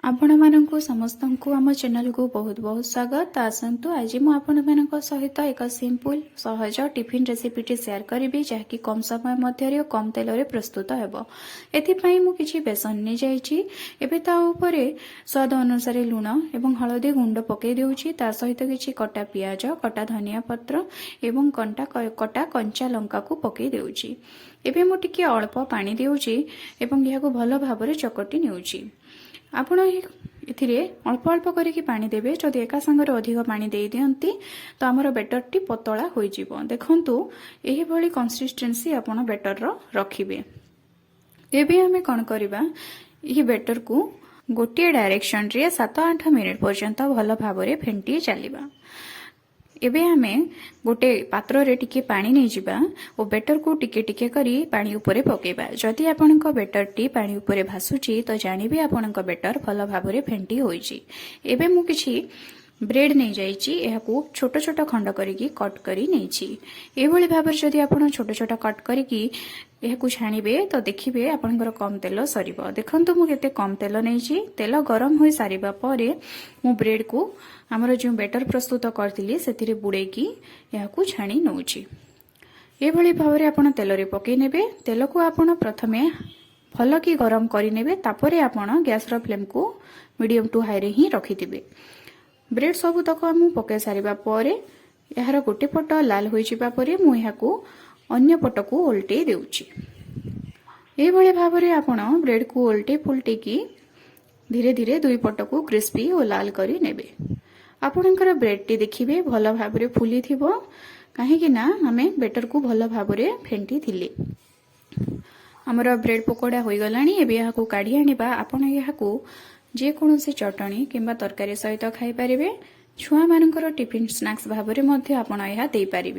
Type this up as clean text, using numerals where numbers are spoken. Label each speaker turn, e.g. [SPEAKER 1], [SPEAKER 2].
[SPEAKER 1] आपण मानकु समस्तंकु आम चैनल को बहुत बहुत स्वागत। आसंतु आज मु आपण मानक सहित एक सिंपल सहज टिफिन रेसिपीटी शेयर करी जहाँकि कम समय मध्य कम तेल रे प्रस्तुत हेबो। एथिपाई मु किछि बेसन नै जाइछि। एबे ता ऊपरे स्वाद अनुसार लूण एवं हळदी गुंड पके देउछि। ता सहित किछि कटा पियाज, कटा धनिया पत्र एवं कटा कंचा लंका को पके देउछि। एबे मु टिके अल्प पानी देउछि एवं यहाको भलो भाबरे चकटी नेउछि। आपण एथिरे अल्प अल्प करिकी पानी देबे। जदि एका संगे अधिक पानी दे दियंती तो हमर बैटर टी पतला होई जिवो। देखंतु एही भली कंसिस्टेंसी आपण बैटर रो रखिबे। एबे हमें कोन करबा, एही बैटर को गोटे डायरेक्शन रे 7-8 मिनिट पर्यंत भलो भाबरे फेंटी चलीबा। एबे हमें गोटे पात्र रे टिके पानी नै जिबा ओ बैटर को टिके टिके करी पानी ऊपरे पकेबा। जदि आपनक बैटर टी पानी ऊपरे भासुची तो जानिबे आपनक बैटर भलो भाबरे फेंटी होईची। एबे मु किछि ब्रेड नै जाइची, एहाकू छोट छोट खंड करिकी कट करी नैची। एभली भाबरे जदि आपण छोट छोट कट करिकी एहाकू छाणीबे तो देखिबे आपनकर कम तेल सरीबो। देखंतु मु केते कम तेल नैची। तेल गरम होई सारिबा परे मु ब्रेड को हमर जो बैटर प्रस्तुत करथिली सेथिरे बुड़ेकी एहाकू छाणी नउची। एभली भाबरे आपण तेल रे पके नेबे। तेल को आपण प्रथमे भलो की गरम करी नेबे। तापरे आपण गैस रो फ्लेम को मीडियम टू हाई रे ही रखिथिबे। ब्रेड सबु तक मु पके सारिबा परे एहार गोटे पट लाल होई जिबा परे मु एहाकू अन्य पट को उल्टे देउची। एभली भाबरे आपण ब्रेड को उल्टे पुल्टे की धीरे धीरे दुई पट को क्रिस्पी और लाल करी नेबे। आपणकर ब्रेड टी देखिबे भलो भाबरे फुली थिबो, काहे कि ना हमें बैटर को भलो भाबरे फेंटी थिले। हमर ब्रेड पकोड़ा होई गलानी। एबे एहाकू काढी आनिबा। आपण एहाकू जे कोनोसी चटणी किंबा तरकारी सहित खाई परिबे। छुआ मानकर टिफिन स्नैक्स भाबरे मध्ये आपण एहा देई परिबे।